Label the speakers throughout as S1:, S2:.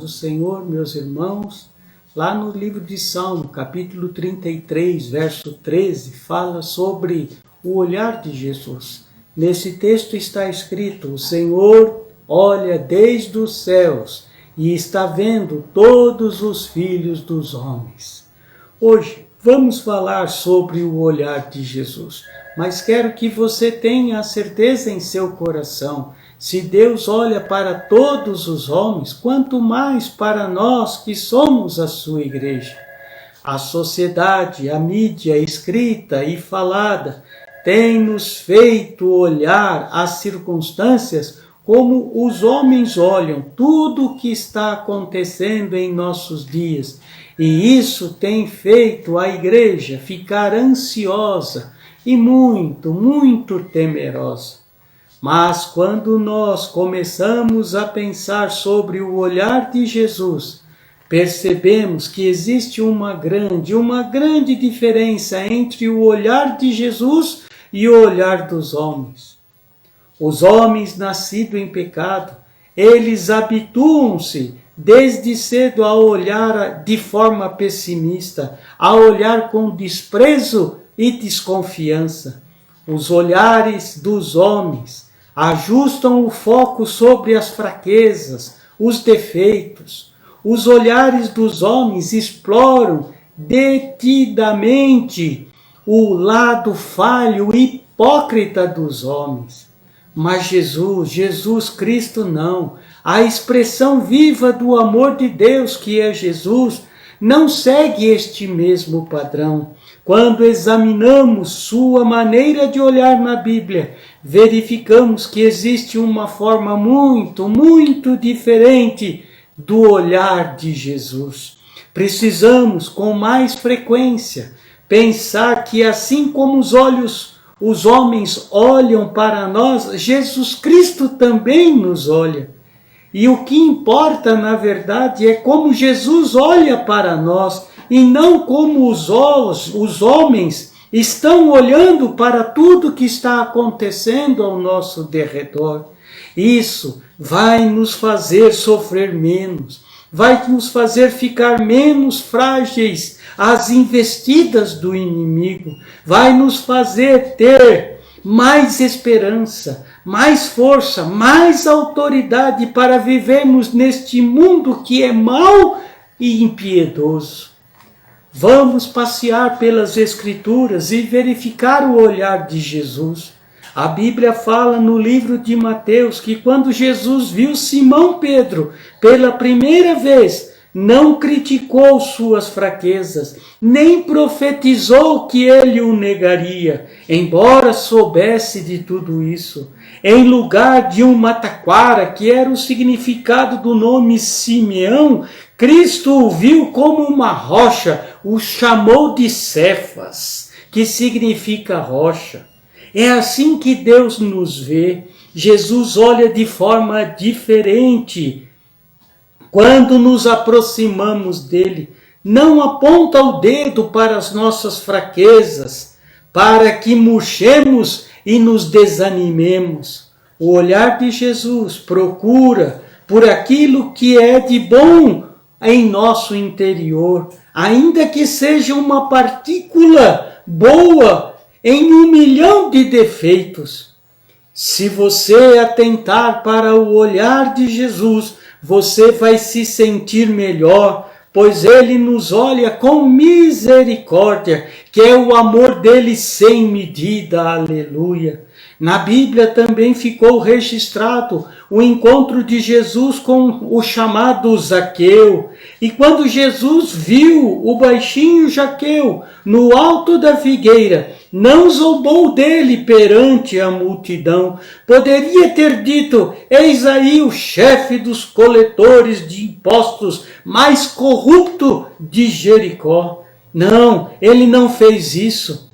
S1: do Senhor, meus irmãos, lá no livro de Salmo, capítulo 33, verso 13, fala sobre o olhar de Jesus. Nesse texto está escrito: o Senhor olha desde os céus e está vendo todos os filhos dos homens. Hoje vamos falar sobre o olhar de Jesus, mas quero que você tenha a certeza em seu coração: se Deus olha para todos os homens, quanto mais para nós que somos a sua igreja. A sociedade, a mídia escrita e falada tem nos feito olhar as circunstâncias como os homens olham tudo o que está acontecendo em nossos dias. E isso tem feito a igreja ficar ansiosa e muito temerosa. Mas quando nós começamos a pensar sobre o olhar de Jesus, percebemos que existe uma grande diferença entre o olhar de Jesus e o olhar dos homens. Os homens nascidos em pecado, eles habituam-se desde cedo a olhar de forma pessimista, a olhar com desprezo e desconfiança. Os olhares dos homens ajustam o foco sobre as fraquezas, os defeitos. Os olhares dos homens exploram detidamente o lado falho e hipócrita dos homens. Mas Jesus Cristo não. A expressão viva do amor de Deus, que é Jesus, não segue este mesmo padrão. Quando examinamos sua maneira de olhar na Bíblia, verificamos que existe uma forma muito diferente do olhar de Jesus. Precisamos, com mais frequência, pensar que assim como os homens olham para nós, Jesus Cristo também nos olha. E o que importa, na verdade, é como Jesus olha para nós e não como os homens estão olhando para tudo que está acontecendo ao nosso derredor. Isso vai nos fazer sofrer menos, vai nos fazer ficar menos frágeis às investidas do inimigo, vai nos fazer ter mais esperança, mais força, mais autoridade para vivermos neste mundo que é mau e impiedoso. Vamos passear pelas Escrituras e verificar o olhar de Jesus. A Bíblia fala no livro de Mateus que quando Jesus viu Simão Pedro pela primeira vez, não criticou suas fraquezas, nem profetizou que ele o negaria, embora soubesse de tudo isso. Em lugar de um mataquara, que era o significado do nome Simeão, Cristo o viu como uma rocha, o chamou de Cefas, que significa rocha. É assim que Deus nos vê. Jesus olha de forma diferente. Quando nos aproximamos dele, não aponta o dedo para as nossas fraquezas, para que murchemos e nos desanimemos. O olhar de Jesus procura por aquilo que é de bom em nosso interior, ainda que seja uma partícula boa em 1 milhão de defeitos. Se você atentar para o olhar de Jesus, você vai se sentir melhor, pois ele nos olha com misericórdia, que é o amor dele sem medida, aleluia. Na Bíblia também ficou registrado o encontro de Jesus com o chamado Zaqueu. E quando Jesus viu o baixinho Zaqueu no alto da figueira, não zombou dele perante a multidão. Poderia ter dito: eis aí o chefe dos coletores de impostos mais corrupto de Jericó. Não, ele não fez isso.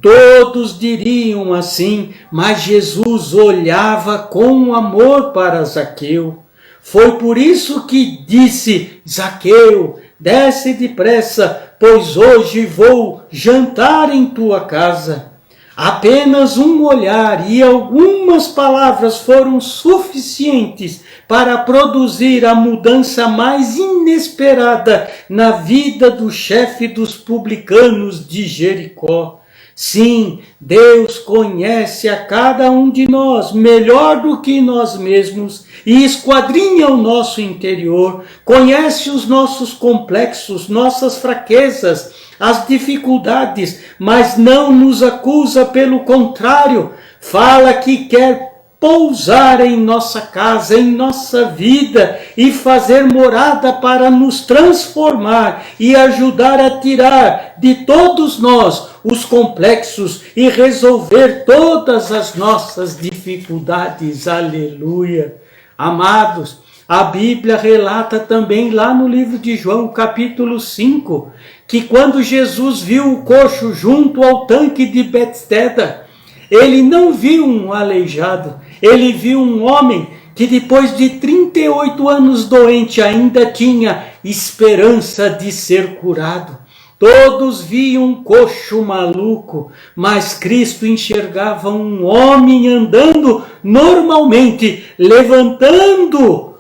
S1: Todos diriam assim, mas Jesus olhava com amor para Zaqueu. Foi por isso que disse: Zaqueu, desce depressa, pois hoje vou jantar em tua casa. Apenas um olhar e algumas palavras foram suficientes para produzir a mudança mais inesperada na vida do chefe dos publicanos de Jericó. Sim, Deus conhece a cada um de nós melhor do que nós mesmos e esquadrinha o nosso interior, conhece os nossos complexos, nossas fraquezas, as dificuldades, mas não nos acusa, pelo contrário, fala que quer pousar em nossa casa, em nossa vida e fazer morada para nos transformar e ajudar a tirar de todos nós os complexos e resolver todas as nossas dificuldades. Aleluia! Amados, a Bíblia relata também lá no livro de João, capítulo 5, que quando Jesus viu o coxo junto ao tanque de Betesda, ele não viu um aleijado, ele viu um homem que depois de 38 anos doente ainda tinha esperança de ser curado. Todos viam um coxo maluco, mas Cristo enxergava um homem andando normalmente, levantando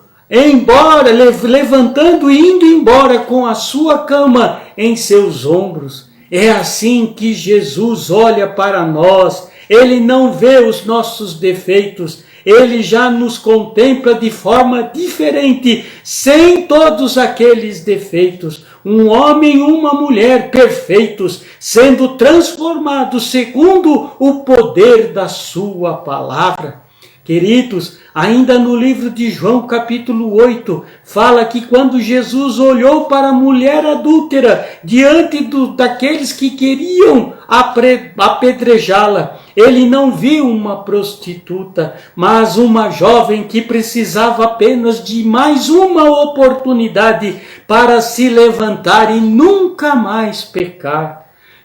S1: e indo embora com a sua cama em seus ombros. É assim que Jesus olha para nós. Ele não vê os nossos defeitos, ele já nos contempla de forma diferente, sem todos aqueles defeitos. Um homem e uma mulher perfeitos, sendo transformados segundo o poder da sua palavra. Queridos, ainda no livro de João, capítulo 8, fala que quando Jesus olhou para a mulher adúltera, diante daqueles que queriam apedrejá-la, ele não viu uma prostituta, mas uma jovem que precisava apenas de mais uma oportunidade para se levantar e nunca mais pecar.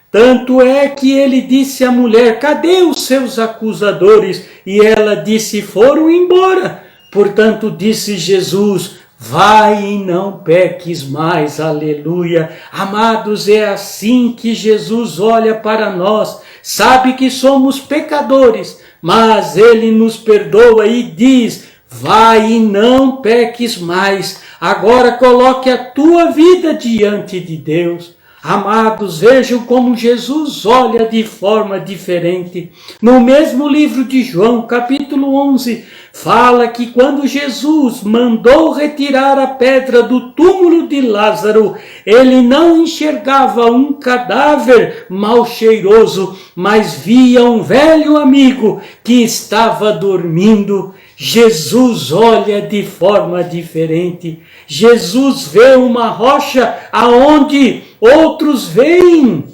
S1: Tanto é que ele disse à mulher: cadê os seus acusadores? E ela disse: foram embora. Portanto, disse Jesus: vai e não peques mais. Aleluia. Amados, é assim que Jesus olha para nós. Sabe que somos pecadores, mas ele nos perdoa e diz: vai e não peques mais. Agora coloque a tua vida diante de Deus. Amados, vejam como Jesus olha de forma diferente. No mesmo livro de João, capítulo 11, fala que quando Jesus mandou retirar a pedra do túmulo de Lázaro, ele não enxergava um cadáver mal cheiroso, mas via um velho amigo que estava dormindo. Jesus olha de forma diferente. Jesus vê uma rocha aonde outros veem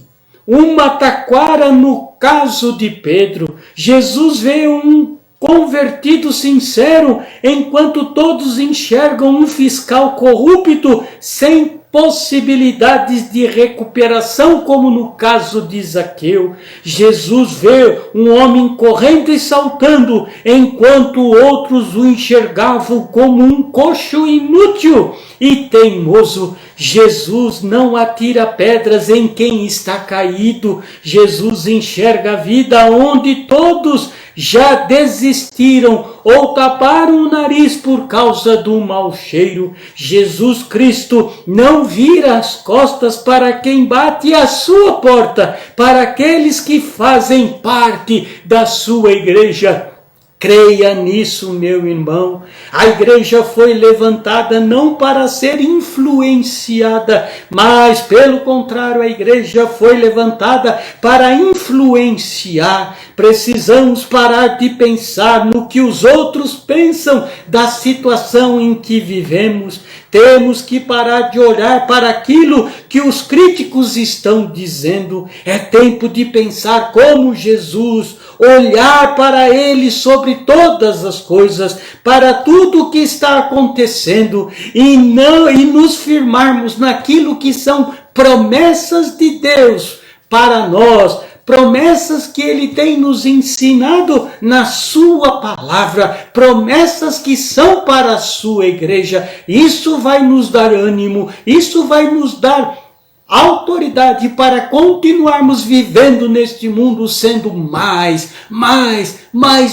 S1: uma taquara no caso de Pedro. Jesus vê um convertido sincero, enquanto todos enxergam um fiscal corrupto sem possibilidades de recuperação, como no caso de Zaqueu. Jesus vê um homem correndo e saltando, enquanto outros o enxergavam como um coxo inútil e teimoso. Jesus não atira pedras em quem está caído. Jesus enxerga a vida onde todos já desistiram ou taparam o nariz por causa do mau cheiro. Jesus Cristo não vira as costas para quem bate à sua porta, para aqueles que fazem parte da sua igreja. Creia nisso, meu irmão. A igreja foi levantada não para ser influenciada, mas, pelo contrário, a igreja foi levantada para influenciar. Precisamos parar de pensar no que os outros pensam da situação em que vivemos. Temos que parar de olhar para aquilo que os críticos estão dizendo. É tempo de pensar como Jesus, olhar para Ele sobre todas as coisas, para tudo o que está acontecendo e nos firmarmos naquilo que são promessas de Deus para nós, promessas que Ele tem nos ensinado na sua palavra, promessas que são para a sua igreja. Isso vai nos dar ânimo, isso vai nos dar autoridade para continuarmos vivendo neste mundo sendo mais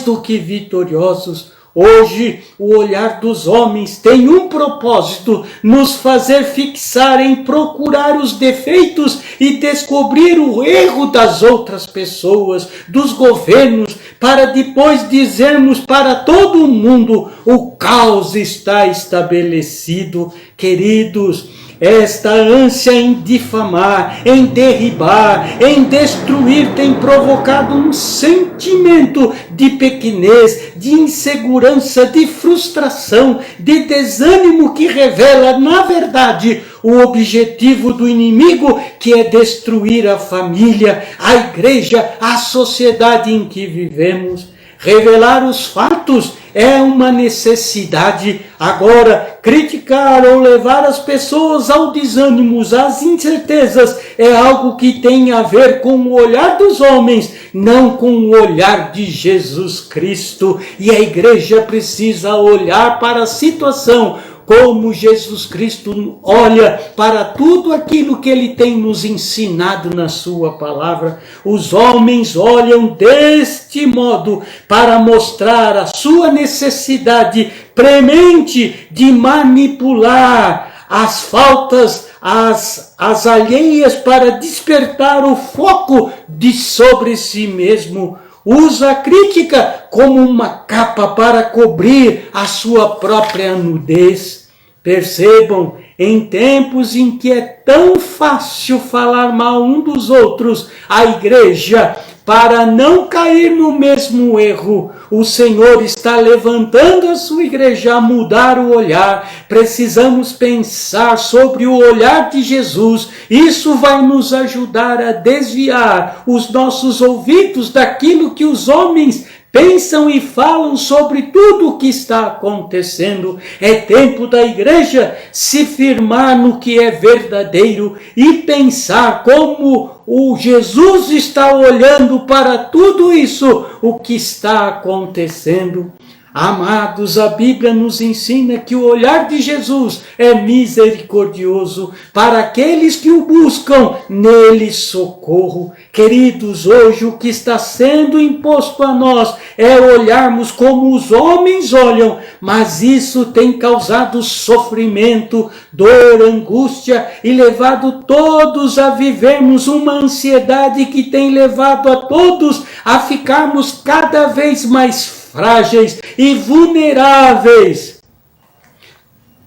S1: do que vitoriosos. Hoje, o olhar dos homens tem um propósito: nos fazer fixar em procurar os defeitos e descobrir o erro das outras pessoas, dos governos, para depois dizermos para todo mundo: o caos está estabelecido. Queridos, esta ânsia em difamar, em derribar, em destruir tem provocado um sentimento de pequenez, de insegurança, de frustração, de desânimo que revela, na verdade, o objetivo do inimigo, que é destruir a família, a igreja, a sociedade em que vivemos. Revelar os fatos é uma necessidade. Agora, criticar ou levar as pessoas ao desânimo, às incertezas, é algo que tem a ver com o olhar dos homens, não com o olhar de Jesus Cristo. E a igreja precisa olhar para a situação como Jesus Cristo olha para tudo aquilo que Ele tem nos ensinado na sua palavra. Os homens olham deste modo para mostrar a sua necessidade premente de manipular as faltas, as alheias, para despertar o foco de sobre si mesmo. Usa a crítica como uma capa para cobrir a sua própria nudez. Percebam, em tempos em que é tão fácil falar mal um dos outros, a igreja, para não cair no mesmo erro, o Senhor está levantando a sua igreja a mudar o olhar. Precisamos pensar sobre o olhar de Jesus. Isso vai nos ajudar a desviar os nossos ouvidos daquilo que os homens pensam e falam sobre tudo o que está acontecendo. É tempo da igreja se firmar no que é verdadeiro e pensar como o Jesus está olhando para tudo isso, o que está acontecendo. Amados, a Bíblia nos ensina que o olhar de Jesus é misericordioso para aqueles que o buscam, nele socorro. Queridos, hoje o que está sendo imposto a nós é olharmos como os homens olham, mas isso tem causado sofrimento, dor, angústia e levado todos a vivermos uma ansiedade que tem levado a todos a ficarmos cada vez mais frágeis e vulneráveis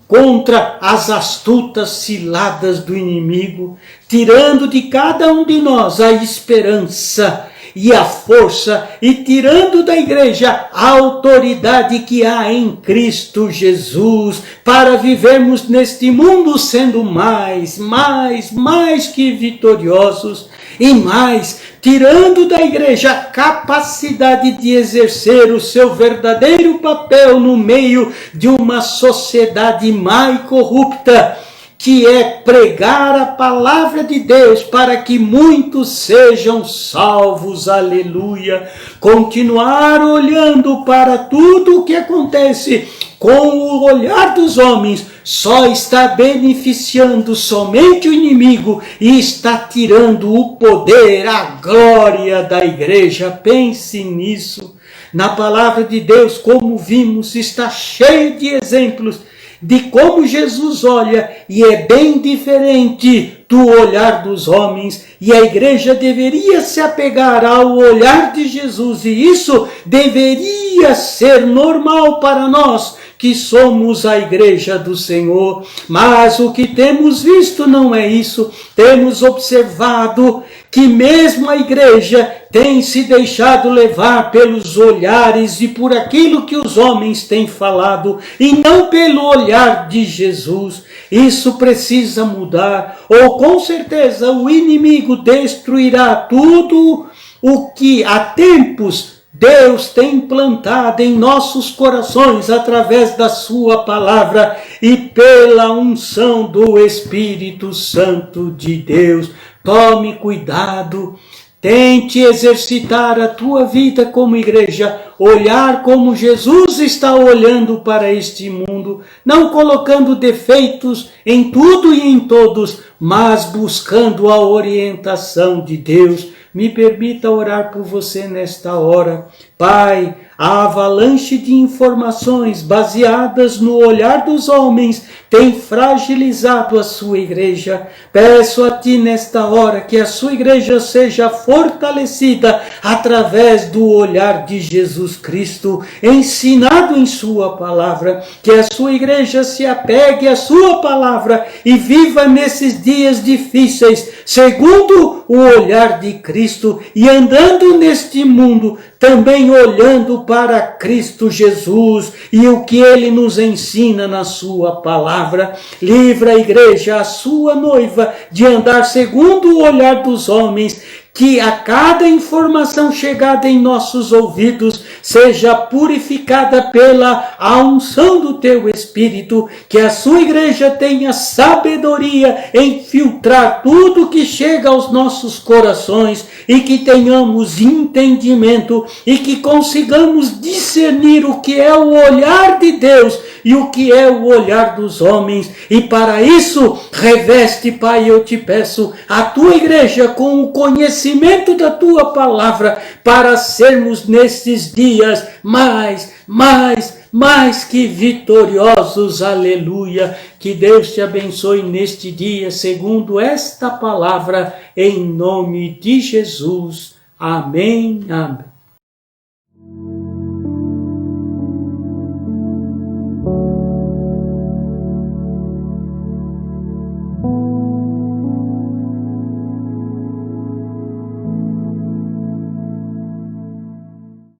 S1: contra as astutas ciladas do inimigo, tirando de cada um de nós a esperança e a força, e tirando da igreja a autoridade que há em Cristo Jesus, para vivermos neste mundo sendo mais que vitoriosos, e mais, tirando da igreja a capacidade de exercer o seu verdadeiro papel no meio de uma sociedade má e corrupta, que é pregar a palavra de Deus para que muitos sejam salvos, aleluia. Continuar olhando para tudo o que acontece com o olhar dos homens só está beneficiando somente o inimigo e está tirando o poder, a glória da igreja. Pense nisso. Na palavra de Deus, como vimos, está cheio de exemplos de como Jesus olha, e é bem diferente do olhar dos homens, e a igreja deveria se apegar ao olhar de Jesus, e isso deveria ser normal para nós, que somos a igreja do Senhor. Mas o que temos visto não é isso. Temos observado que mesmo a igreja tem se deixado levar pelos olhares e por aquilo que os homens têm falado, e não pelo olhar de Jesus. Isso precisa mudar, ou com certeza o inimigo destruirá tudo o que há tempos Deus tem plantado em nossos corações através da sua palavra e pela unção do Espírito Santo de Deus. Tome cuidado, tente exercitar a tua vida como igreja, olhar como Jesus está olhando para este mundo, não colocando defeitos em tudo e em todos, mas buscando a orientação de Deus. Me permita orar por você nesta hora. Pai, A avalanche de informações baseadas no olhar dos homens tem fragilizado a sua igreja. Peço a ti nesta hora que a sua igreja seja fortalecida através do olhar de Jesus Cristo, ensinado em sua palavra. Que a sua igreja se apegue à sua palavra e viva nesses dias difíceis, segundo o olhar de Cristo, e andando neste mundo, também olhando para Cristo Jesus e o que Ele nos ensina na sua palavra. Livra a igreja, a sua noiva, de andar segundo o olhar dos homens, que a cada informação chegada em nossos ouvidos seja purificada pela unção do teu Espírito, que a sua igreja tenha sabedoria em filtrar tudo que chega aos nossos corações e que tenhamos entendimento e que consigamos discernir o que é o olhar de Deus e o que é o olhar dos homens. E para isso, reveste, Pai, eu te peço, a tua igreja com o conhecimento da tua palavra, para sermos nesses dias mais que vitoriosos. Aleluia. Que Deus te abençoe neste dia, segundo esta palavra, em nome de Jesus. Amém. Amém.